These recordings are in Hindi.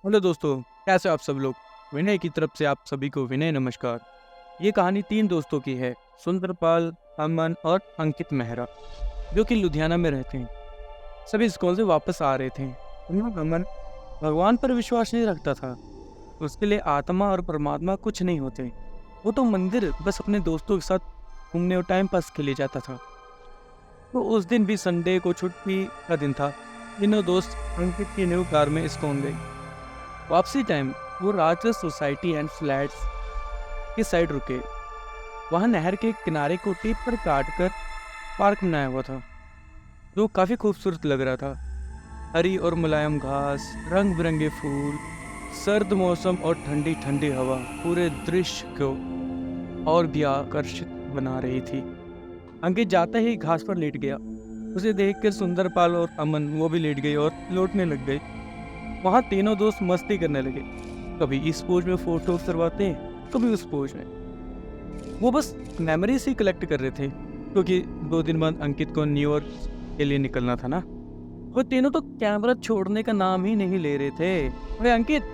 हेलो दोस्तों, कैसे हो आप सब लोग। विनय की तरफ से आप सभी को विनय नमस्कार। ये कहानी 3 दोस्तों की है, सुंदरपाल, अमन और अंकित मेहरा, जो कि लुधियाना में रहते हैं। सभी स्कूल से वापस आ रहे थे। अमन भगवान पर विश्वास नहीं रखता था। उसके लिए आत्मा और परमात्मा कुछ नहीं होते। वो तो मंदिर बस अपने दोस्तों के साथ घूमने और टाइम पास के लिए जाता था। तो उस दिन भी संडे को छुट्टी का दिन था। तीनों दोस्त अंकित की न्यू कार में इस्कॉन गए। वापसी टाइम वो राजस सोसाइटी एंड फ्लैट्स की साइड रुके। वहां नहर के किनारे को टेप पर काट कर पार्क बनाया हुआ था, जो काफी खूबसूरत लग रहा था। हरी और मुलायम घास, रंग बिरंगे फूल, सर्द मौसम और ठंडी ठंडी हवा पूरे दृश्य को और भी आकर्षित बना रही थी। अंकित जाते ही घास पर लेट गया। उसे देखकर सुंदरपाल और अमन वो भी लेट गए और लौटने लग गए। वहाँ तीनों दोस्त मस्ती करने लगे। कभी इस पोज में फोटो करवाते, कभी उस पोज में। वो बस मेमोरीज ही कलेक्ट कर रहे थे, क्योंकि 2 दिन बाद अंकित को न्यूयॉर्क के लिए निकलना था ना। वो तीनों तो कैमरा छोड़ने का नाम ही नहीं ले रहे थे। अरे अंकित,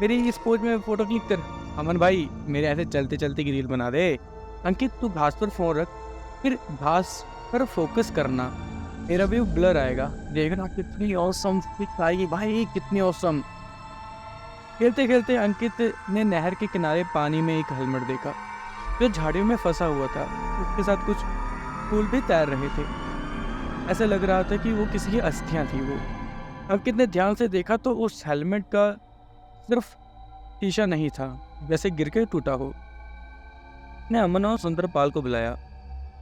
मेरी इस पोज में फोटो क्लिक कर। अमन भाई, मेरे ऐसे चलते चलते की रील बना दे। अंकित, तू घास पर फोन रख, फिर घास पर फोकस करना, मेरा भी ब्लर आएगा। देखना कितनी औसम पिक आएगी भाई, कितनी औसम। खेलते खेलते अंकित ने नहर के किनारे पानी में एक हेलमेट देखा, जो झाड़ियों में फंसा हुआ था। उसके साथ कुछ फूल भी तैर रहे थे। ऐसा लग रहा था कि वो किसी की अस्थियां थी। वो अंकित ने ध्यान से देखा तो उस हेलमेट का सिर्फ शीशा नहीं था, जैसे गिर के टूटा हो। ने अमन और सुंदरपाल को बुलाया।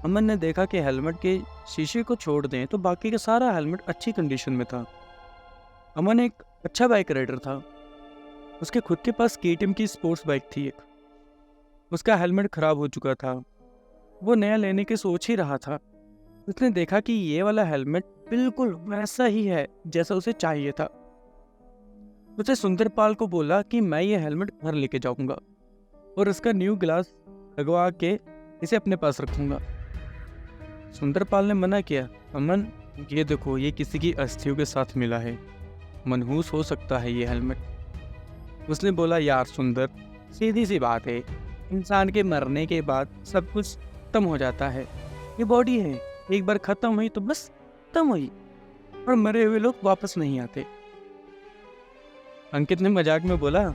अमन ने देखा कि हेलमेट के शीशे को छोड़ दें तो बाकी का सारा हेलमेट अच्छी कंडीशन में था। अमन एक अच्छा बाइक राइडर था। उसके खुद के पास केटीएम की स्पोर्ट्स बाइक थी एक। उसका हेलमेट खराब हो चुका था। वो नया लेने की सोच ही रहा था। उसने देखा कि ये वाला हेलमेट बिल्कुल वैसा ही है जैसा उसे चाहिए था। उसे सुंदरपाल को बोला कि मैं ये हेलमेट घर लेके जाऊंगा और उसका न्यू ग्लास लगवा के इसे अपने पास रखूंगा। सुंदरपाल ने मना किया। अमन, ये देखो, ये किसी की अस्थियों के साथ मिला है, मनहूस हो सकता है ये हेलमेट। उसने बोला, यार सुंदर, सीधी सी बात है, इंसान के मरने के बाद सब कुछ खत्म हो जाता है। ये बॉडी है, एक बार खत्म हुई तो बस खत्म हुई, और मरे हुए लोग वापस नहीं आते। अंकित ने मजाक में बोला,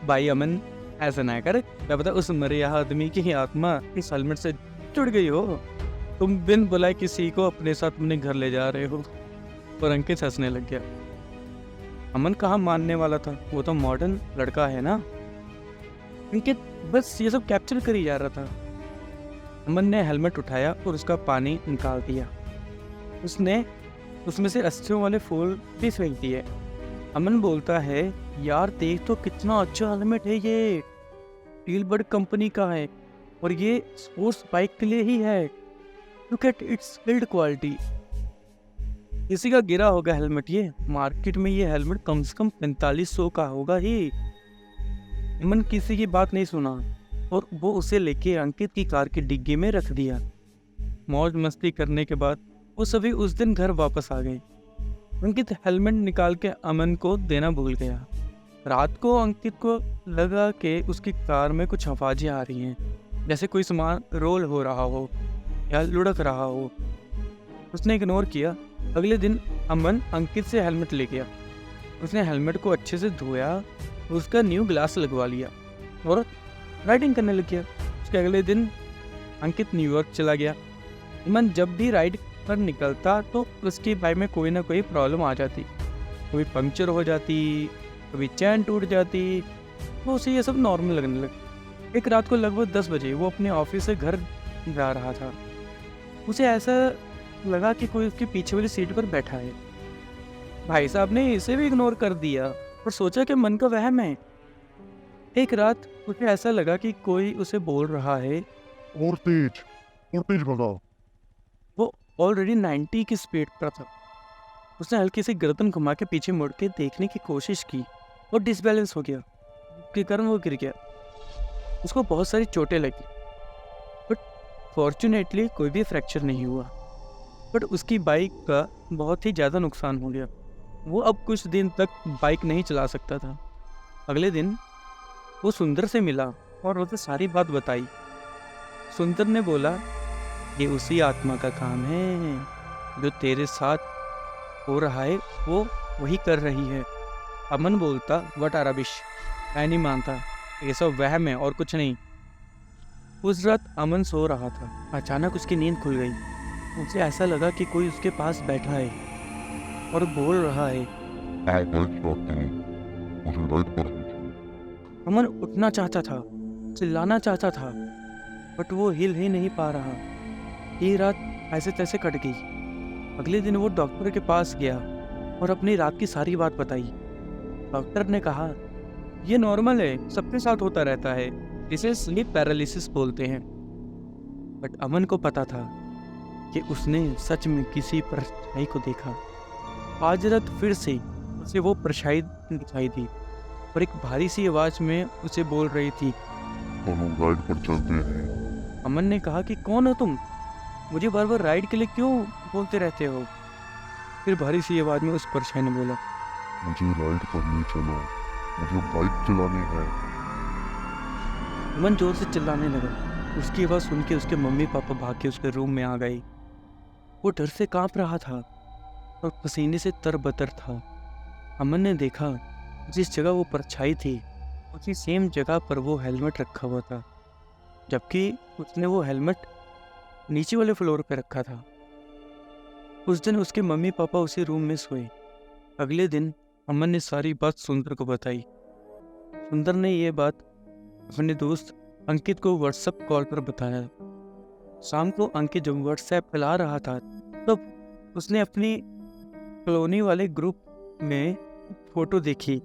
भाई अमन, ऐसा ना कर, क्या पता उस मरे आदमी की आत्मा इस हेलमेट से जुड़ गई हो। तुम बिन बुलाए किसी को अपने साथ अपने घर ले जा रहे हो। और अंकित हंसने लग गया। अमन कहाँ मानने वाला था, वो तो मॉडर्न लड़का है ना। अंकित बस ये सब कैप्चर कर ही जा रहा था। अमन ने हेलमेट उठाया और उसका पानी निकाल दिया। उसने उसमें से अस्थियों वाले फूल भी फेंक दिए। अमन बोलता है, यार देख तो कितना अच्छा हेलमेट है ये, स्टीलबर्ड कंपनी का है और ये स्पोर्ट्स बाइक के लिए ही है। Look at its build quality. किसी का गिरा होगा हेलमेट, ये मार्केट में ये हेलमेट कम से कम 4500 का होगा ही। अमन किसी की बात नहीं सुना और वो उसे लेके अंकित की कार की डिग्गी में रख दिया। मौज मस्ती करने के बाद वो सभी उस दिन घर वापस आ गए। अंकित हेलमेट निकाल के अमन को देना भूल गया। रात को अंकित को लगा कि उसकी कार में कुछ आवाजें आ रही हैं, जैसे कोई सामान रोल हो रहा हो या लुढ़क रहा हो। उसने इग्नोर किया। अगले दिन अमन अंकित से हेलमेट ले गया। उसने हेलमेट को अच्छे से धोया, उसका न्यू ग्लास लगवा लिया और राइडिंग करने लग गया। उसके अगले दिन अंकित न्यूयॉर्क चला गया। अमन जब भी राइड पर निकलता तो उसकी बाइक में कोई ना कोई प्रॉब्लम आ जाती। कभी पंक्चर हो जाती, कभी चैन टूट जाती। वो उसे ये सब नॉर्मल लगने लगा। एक रात को लगभग 10 बजे वो अपने ऑफिस से घर जा रहा था। उसे ऐसा लगा कि कोई उसके पीछे वाली सीट पर बैठा है। भाई साहब ने इसे भी इग्नोर कर दिया और सोचा कि मन का वहम है। एक रात उसे ऐसा लगा कि कोई उसे बोल रहा है। और तेज भगाओ। वो ऑलरेडी 90 की स्पीड पर था। उसने हल्की सी गर्दन घुमा के पीछे मुड़ के देखने की कोशिश की और डिसबैलेंस हो गया, के कारण वो गिर गया। उसको बहुत सारी चोटें लगी, बट फॉर्चुनेटली कोई भी फ्रैक्चर नहीं हुआ। बट उसकी बाइक का बहुत ही ज़्यादा नुकसान हो गया। वो अब कुछ दिन तक बाइक नहीं चला सकता था। अगले दिन वो सुंदर से मिला और उसे सारी बात बताई। सुंदर ने बोला, ये उसी आत्मा का काम है जो तेरे साथ हो रहा है, वो वही कर रही है। अमन बोलता, वट आर रबिश, मैं नहीं मानता, ये सब वहम है और कुछ नहीं। उस रात अमन सो रहा था। अचानक उसकी नींद खुल गई। उसे ऐसा लगा कि कोई उसके पास बैठा है और बोल रहा है। लाइट चाहता हूँ, मुझे लाइट पर भेजो। अमन उठना चाहता था, चिल्लाना चाहता था, बट वो हिल ही नहीं पा रहा। ये रात ऐसे तैसे कट गई। अगले दिन वो डॉक्टर के पास गया और अपनी रात की सारी बात बताई। डॉक्टर ने कहा, ये नॉर्मल है, सबके साथ होता रहता है, इसे स्लीप पैरालिसिस बोलते हैं। बट अमन को पता था कि उसने सच में किसी परछाई को देखा। आज रात फिर से उसे वो परछाई दिखाई दी और एक भारी सी आवाज में उसे बोल रही थी। दोनों राइड पर चलते हैं। अमन ने कहा कि कौन हो तुम, मुझे बार बार राइड के लिए क्यों बोलते रहते हो। फिर भारी सी आवाज में उस परछाई ने बोला, मुझे राइड पर नहीं चलो, मुझे बाइक चलानी है। अमन जोर से चिल्लाने लगा। उसकी आवाज़ सुन के उसके मम्मी पापा भाग के उसके रूम में आ गए। वो डर से कांप रहा था और पसीने से तरबतर था। अमन ने देखा जिस जगह वो परछाई थी उसी सेम जगह पर वो हेलमेट रखा हुआ था, जबकि उसने वो हेलमेट नीचे वाले फ्लोर पे रखा था। उस दिन उसके मम्मी पापा उसी रूम में सोए। अगले दिन अमन ने सारी बात सुंदर को बताई। सुंदर ने ये बात अपने दोस्त अंकित को व्हाट्सएप कॉल पर बताया। शाम को अंकित जब व्हाट्सएप चला रहा था तब उसने अपनी कॉलोनी वाले ग्रुप में फोटो देखी।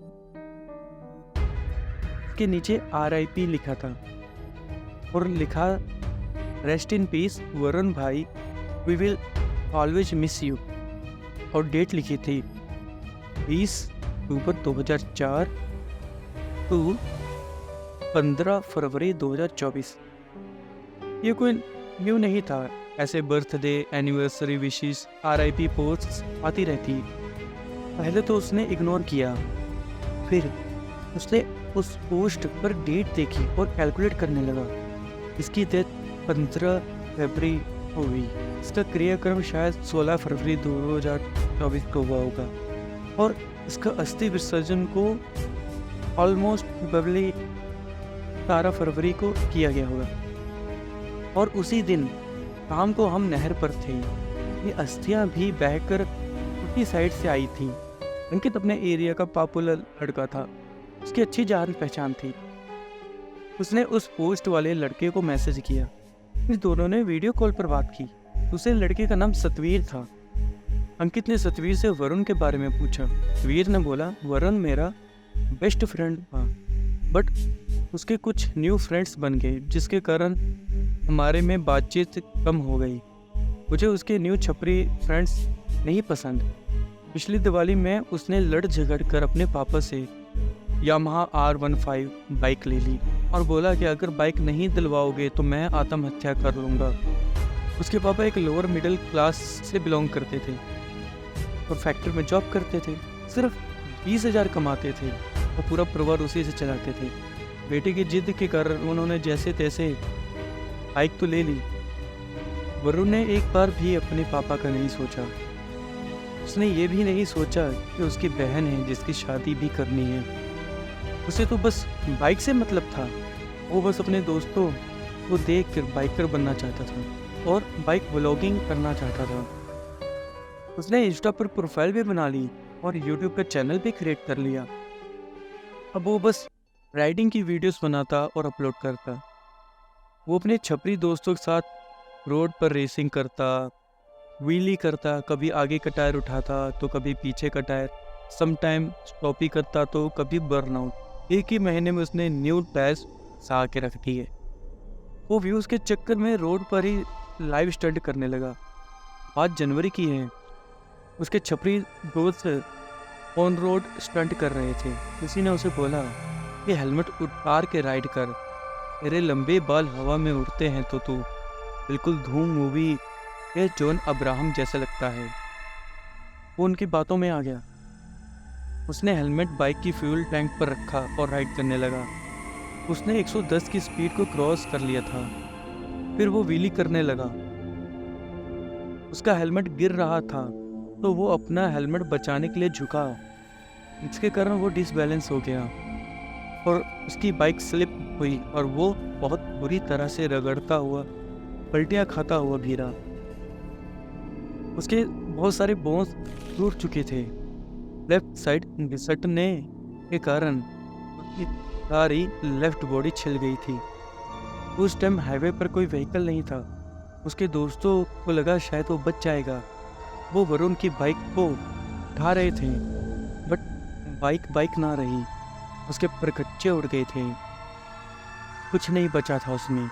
उसके नीचे RIP लिखा था और लिखा, रेस्ट इन पीस वरुण भाई, we will always miss you. और डेट लिखी थी 20 अक्टूबर 2004 टू 15 फरवरी 2024। ये कोई न्यू नहीं था, ऐसे birthday anniversary wishes RIP post आती रहती। पहले तो उसने इग्नोर किया, फिर उसने उस पोस्ट पर डेट देखी और कैलकुलेट करने लगा। इसकी डेट 15 फरवरी हुई, इसका क्रियाक्रम शायद 16 फरवरी 2024 को हुआ होगा और इसका अस्थि विसर्जन को ऑलमोस्ट प्रोबेबली 17 फरवरी को किया गया होगा। और उसी दिन शाम को हम नहर पर थे। ये अस्थियां भी बहकर उसी साइड से आई थी। अंकित अपने एरिया का पॉपुलर लड़का था, उसकी अच्छी जान पहचान थी। उसने उस पोस्ट वाले लड़के को मैसेज किया, फिर दोनों ने वीडियो कॉल पर बात की। दूसरे लड़के का नाम सतवीर था। अंकित ने सतवीर से वरुण के बारे में पूछा। सतवीर ने बोला, वरुण मेरा बेस्ट फ्रेंड था, बट उसके कुछ न्यू फ्रेंड्स बन गए जिसके कारण हमारे में बातचीत कम हो गई। मुझे उसके न्यू छपरी फ्रेंड्स नहीं पसंद। पिछली दिवाली में उसने लड़ झगड़ कर अपने पापा से यामाहा R15 बाइक ले ली और बोला कि अगर बाइक नहीं दिलवाओगे तो मैं आत्महत्या कर लूँगा। उसके पापा एक लोअर मिडिल क्लास से बिलोंग करते थे और फैक्ट्री में जॉब करते थे। सिर्फ 20,000 कमाते थे और पूरा परिवार उसी से चलाते थे। बेटे की जिद के कारण उन्होंने जैसे तैसे बाइक तो ले ली। वरुण ने एक बार भी अपने पापा का नहीं सोचा। उसने ये भी नहीं सोचा कि उसकी बहन है जिसकी शादी भी करनी है। उसे तो बस बाइक से मतलब था। वो बस अपने दोस्तों को देख कर बाइकर बनना चाहता था और बाइक व्लॉगिंग करना चाहता था। उसने इंस्टा पर प्रोफाइल भी बना ली और यूट्यूब का चैनल भी क्रिएट कर लिया। अब वो बस राइडिंग की वीडियोस बनाता और अपलोड करता। वो अपने छपरी दोस्तों के साथ रोड पर रेसिंग करता, व्हीली करता, कभी आगे का टायर उठाता तो कभी पीछे का टायर, समटाइम स्टॉपी करता तो कभी बर्नआउट। एक ही महीने में उसने न्यू टायर्स सा के रख दिए। वो व्यूज़ के चक्कर में रोड पर ही लाइव स्टंट करने लगा। 5 जनवरी की है। उसके छपरी दोस्त ऑन रोड स्टंट कर रहे थे। किसी ने उसे बोला कि हेलमेट उतार के राइड कर, तेरे लंबे बाल हवा में उड़ते हैं तो तू बिल्कुल धूम मूवी या जॉन अब्राहम जैसा लगता है। वो उनकी बातों में आ गया। उसने हेलमेट बाइक की फ्यूल टैंक पर रखा और राइड करने लगा। उसने 110 की स्पीड को क्रॉस कर लिया था। फिर वो व्हीली करने लगा। उसका हेलमेट गिर रहा था तो वो अपना हेलमेट बचाने के लिए झुका। इसके कारण वो डिसबैलेंस हो गया और उसकी बाइक स्लिप हुई और वो बहुत बुरी तरह से रगड़ता हुआ, पलटियां खाता हुआ गिरा। उसके बहुत सारे बोन्स टूट चुके थे। लेफ्ट साइड घिसटने के कारण उसकी सारी लेफ्ट बॉडी छिल गई थी। उस टाइम हाईवे पर कोई व्हीकल नहीं था। उसके दोस्तों को लगा शायद वो बच जाएगा। वो वरुण की बाइक को उठा रहे थे, बट बाइक ना रही। उसके परखच्चे उड़ गए थे। कुछ नहीं बचा था उसमें।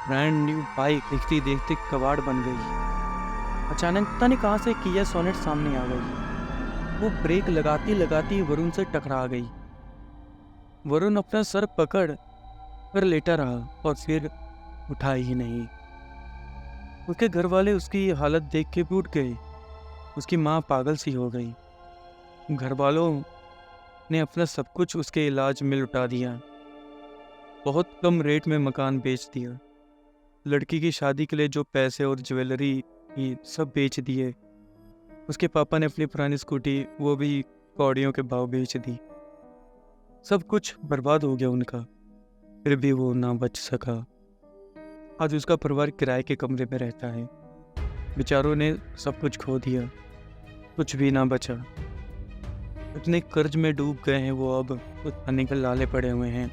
ब्रांड न्यू बाइक देखते देखते कबाड़ बन गई। अचानक पता नहीं कहाँ से किया सोनेट सामने आ गई। वो ब्रेक लगाती लगाती वरुण से टकरा गई। वरुण अपना सर पकड़ कर लेटा रहा और फिर उठा ही नहीं। उसके घर वाले उसकी हालत देख के भी उठ गए। उसकी माँ पागल सी हो गई। घर वालों ने अपना सब कुछ उसके इलाज में लुटा दिया। बहुत कम रेट में मकान बेच दिया। लड़की की शादी के लिए जो पैसे और ज्वेलरी थी सब बेच दिए। उसके पापा ने अपनी पुरानी स्कूटी वो भी कौड़ियों के भाव बेच दी। सब कुछ बर्बाद हो गया उनका। फिर भी वो ना बच सका। आज उसका परिवार किराए के कमरे में रहता है। बेचारों ने सब कुछ खो दिया, कुछ भी ना बचा। इतने कर्ज में डूब गए हैं वो, अब कुछ खाने के लाले पड़े हुए हैं।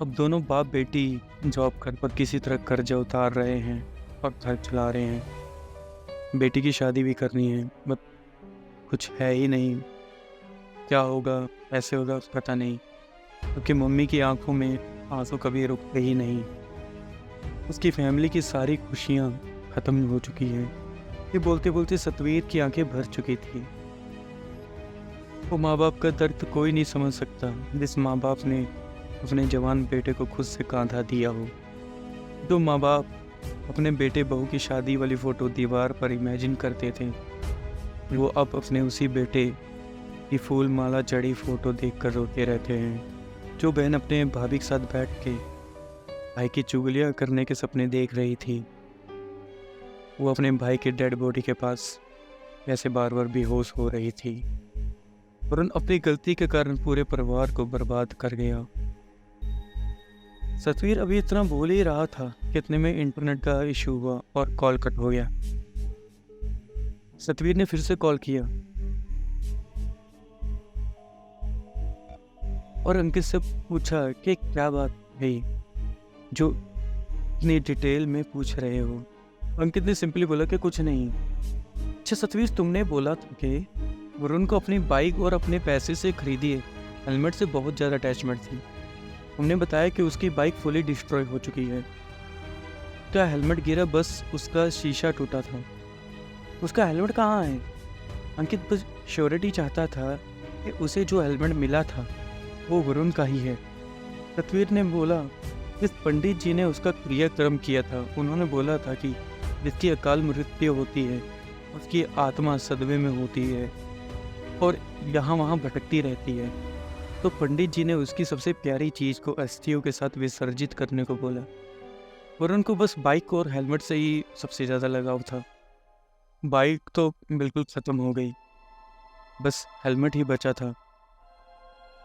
अब दोनों बाप बेटी जॉब कर किसी तरह कर्जा उतार रहे हैं और घर चला रहे हैं। बेटी की शादी भी करनी है, बट कुछ है ही नहीं। क्या होगा, कैसे होगा पता नहीं, क्योंकि मम्मी की आंखों में आंसू कभी रुकते ही नहीं। उसकी फैमिली की सारी खुशियाँ ख़त्म हो चुकी हैं। ये बोलते बोलते सतवीर की आंखें भर चुकी थी। वो माँ बाप का दर्द कोई नहीं समझ सकता जिस माँ बाप ने अपने जवान बेटे को खुद से कांधा दिया हो। जो माँ बाप अपने बेटे बहू की शादी वाली फ़ोटो दीवार पर इमेजिन करते थे, वो अब अपने उसी बेटे की फूल माला चढ़ी फ़ोटो देखकर रोते रहते हैं। जो बहन अपने भाभी के साथ बैठ के भाई की चुगलियाँ करने के सपने देख रही थी, वो अपने भाई के डेड बॉडी के पास ऐसे बार बार बेहोश हो रही थी। वरुण अपनी गलती के कारण पूरे परिवार को बर्बाद कर गया। सतवीर अभी इतना बोल ही रहा था कि इतने में इंटरनेट का इशू हुआ और कॉल कट हो गया। सतवीर ने फिर से कॉल किया और अंकित से पूछा कि क्या बात है जो इतनी डिटेल में पूछ रहे हो। अंकित ने सिंपली बोला कि कुछ नहीं। अच्छा सतवीर, तुमने बोला था कि वरुण को अपनी बाइक और अपने पैसे से खरीदी है, हेलमेट से बहुत ज़्यादा अटैचमेंट थी। तुमने बताया कि उसकी बाइक फुली डिस्ट्रॉय हो चुकी है। क्या हेलमेट गिरा, बस उसका शीशा टूटा था। उसका हेलमेट कहाँ है? अंकित बस श्योरिटी चाहता था कि उसे जो हेलमेट मिला था वो वरुण का ही है। सतवीर ने बोला, जिस पंडित जी ने उसका क्रियाक्रम किया था, उन्होंने बोला था कि जिसकी अकाल मृत्यु होती है उसकी आत्मा सदमे में होती है और यहाँ वहाँ भटकती रहती है। तो पंडित जी ने उसकी सबसे प्यारी चीज़ को अस्थियों के साथ विसर्जित करने को बोला। वरुण को बस बाइक और हेलमेट से ही सबसे ज़्यादा लगाव था। बाइक तो बिल्कुल ख़त्म हो गई, बस हेलमेट ही बचा था,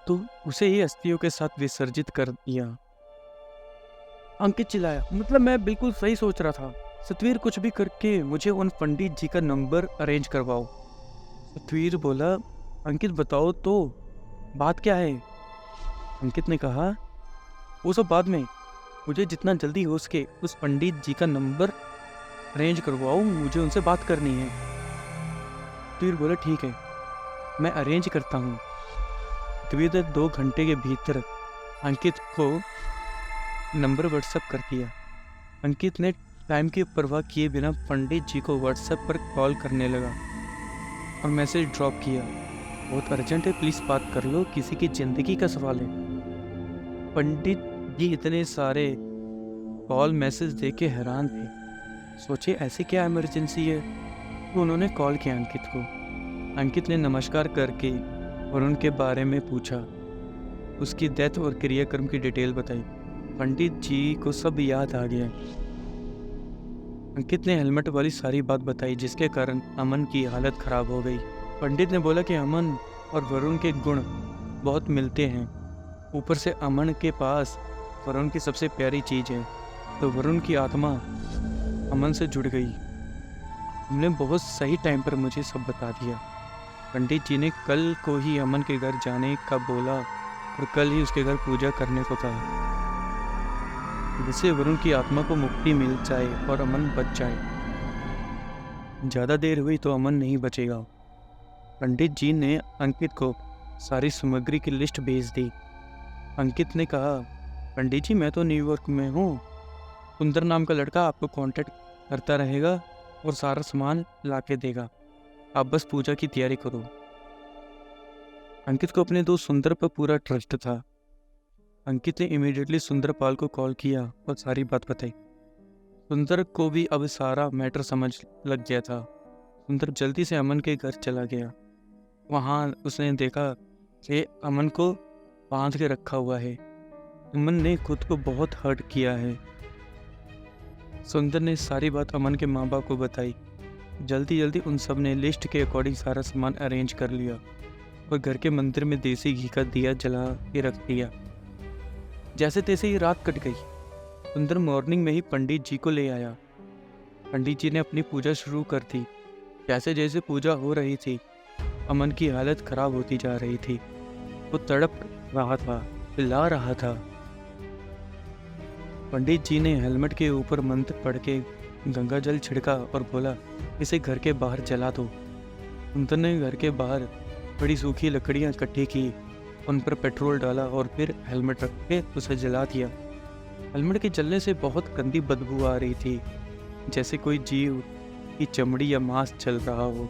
तो उसे ही अस्थियों के साथ विसर्जित कर दिया। अंकित चिल्लाया, मतलब मैं बिल्कुल सही सोच रहा था। सतवीर, कुछ भी करके मुझे उन पंडित जी का नंबर अरेंज करवाओ। सतवीर बोला, अंकित बताओ तो बात क्या है? अंकित ने कहा, वो सब बाद में, मुझे जितना जल्दी हो सके उस पंडित जी का नंबर अरेंज करवाओ, मुझे उनसे बात करनी है। सतवीर बोला, ठीक है, मैं अरेंज करता हूँ। सतवीर ने 2 घंटे के भीतर अंकित को नंबर व्हाट्सएप कर दिया। अंकित ने टाइम की परवाह किए बिना पंडित जी को व्हाट्सएप पर कॉल करने लगा और मैसेज ड्रॉप किया, बहुत अर्जेंट है, प्लीज़ बात कर लो, किसी की ज़िंदगी का सवाल है। पंडित जी इतने सारे कॉल मैसेज देख के हैरान थे। सोचे ऐसे क्या इमरजेंसी है, तो उन्होंने कॉल किया अंकित को। अंकित ने नमस्कार करके वरुण के बारे में पूछा, उसकी डेथ और क्रियाक्रम की डिटेल बताई। पंडित जी को सब याद आ गया। अंकित ने हेलमेट वाली सारी बात बताई, जिसके कारण अमन की हालत खराब हो गई। पंडित ने बोला कि अमन और वरुण के गुण बहुत मिलते हैं, ऊपर से अमन के पास वरुण की सबसे प्यारी चीज़ है, तो वरुण की आत्मा अमन से जुड़ गई। हमने बहुत सही टाइम पर मुझे सब बता दिया। पंडित जी ने कल को ही अमन के घर जाने का बोला और कल ही उसके घर पूजा करने को कहा, जिससे वरुण की आत्मा को मुक्ति मिल जाए और अमन बच जाए। ज़्यादा देर हुई तो अमन नहीं बचेगा। पंडित जी ने अंकित को सारी सामग्री की लिस्ट भेज दी। अंकित ने कहा, पंडित जी मैं तो न्यूयॉर्क में हूँ, सुंदर नाम का लड़का आपको कांटेक्ट करता रहेगा और सारा सामान ला के देगा, आप बस पूजा की तैयारी करो। अंकित को अपने दोस्त सुंदर पर पूरा ट्रस्ट था। अंकित ने इमीडिएटली सुंदरपाल को कॉल किया और सारी बात बताई। सुंदर को भी अब सारा मैटर समझ लग गया था। सुंदर जल्दी से अमन के घर चला गया। वहाँ उसने देखा कि अमन को बांध के रखा हुआ है। अमन ने खुद को बहुत हर्ट किया है। सुंदर ने सारी बात अमन के माँ बाप को बताई। जल्दी उन सब ने लिस्ट के अकॉर्डिंग सारा सामान अरेंज कर लिया और घर के मंदिर में देसी घी का दिया जला के रख दिया। जैसे तैसे ही रात कट गई। सुंदर मॉर्निंग में ही पंडित जी को ले आया। पंडित जी ने अपनी पूजा शुरू कर दी। जैसे जैसे पूजा हो रही थी, अमन की हालत खराब होती जा रही थी। वो तड़प रहा था, चिल्ला रहा था। पंडित जी ने हेलमेट के ऊपर मंत्र पढ़ के गंगा जल छिड़का और बोला, इसे घर के बाहर जला दो। सुंदर ने घर के बाहर बड़ी सूखी लकड़ियां इकट्ठी की, उन पर पेट्रोल डाला और फिर हेलमेट रख के उसे जला दिया। हेलमेट के जलने से बहुत गंदी बदबू आ रही थी, जैसे कोई जीव की चमड़ी या मांस जल रहा हो।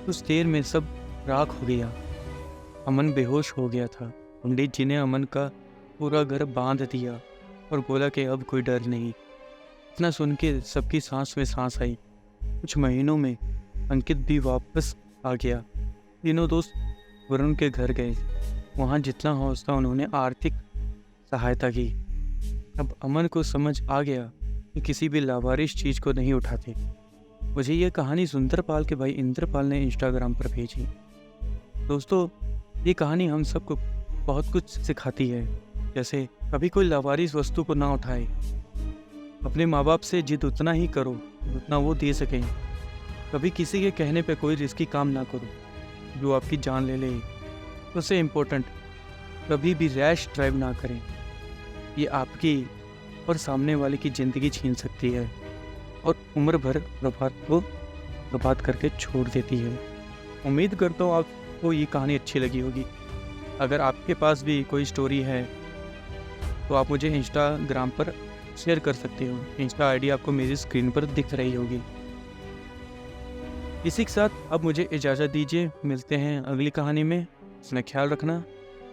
कुछ देर में सब राख हो गया। अमन बेहोश हो गया था। पंडित जी ने अमन का पूरा घर बांध दिया और बोला कि अब कोई डर नहीं। इतना सुन के सबकी सांस में सांस आई। कुछ महीनों में अंकित भी वापस आ गया। तीनों दोस्त वरुण के घर गए। वहाँ जितना हौसला उन्होंने आर्थिक सहायता की। अब अमन को समझ आ गया कि किसी भी लावारिस चीज़ को नहीं उठाते। मुझे ये कहानी सुंदरपाल के भाई इंद्रपाल ने इंस्टाग्राम पर भेजी। दोस्तों, ये कहानी हम सबको बहुत कुछ सिखाती है। जैसे कभी कोई लावारिस वस्तु को ना उठाए। अपने माँ बाप से जिद उतना ही करो जितना वो दे सकें। कभी किसी के कहने पे कोई रिस्की काम ना करो जो आपकी जान ले ले। सबसे इम्पोर्टेंट, कभी भी रैश ड्राइव ना करें। ये आपकी और सामने वाले की ज़िंदगी छीन सकती है और उम्र भर बर्बाद करके छोड़ देती है। उम्मीद करता हूँ आपको ये कहानी अच्छी लगी होगी। अगर आपके पास भी कोई स्टोरी है तो आप मुझे इंस्टाग्राम पर शेयर कर सकते हो। इंस्टा आईडी आपको मेरी स्क्रीन पर दिख रही होगी। इसी के साथ अब मुझे इजाज़त दीजिए। मिलते हैं अगली कहानी में। अपना ख्याल रखना।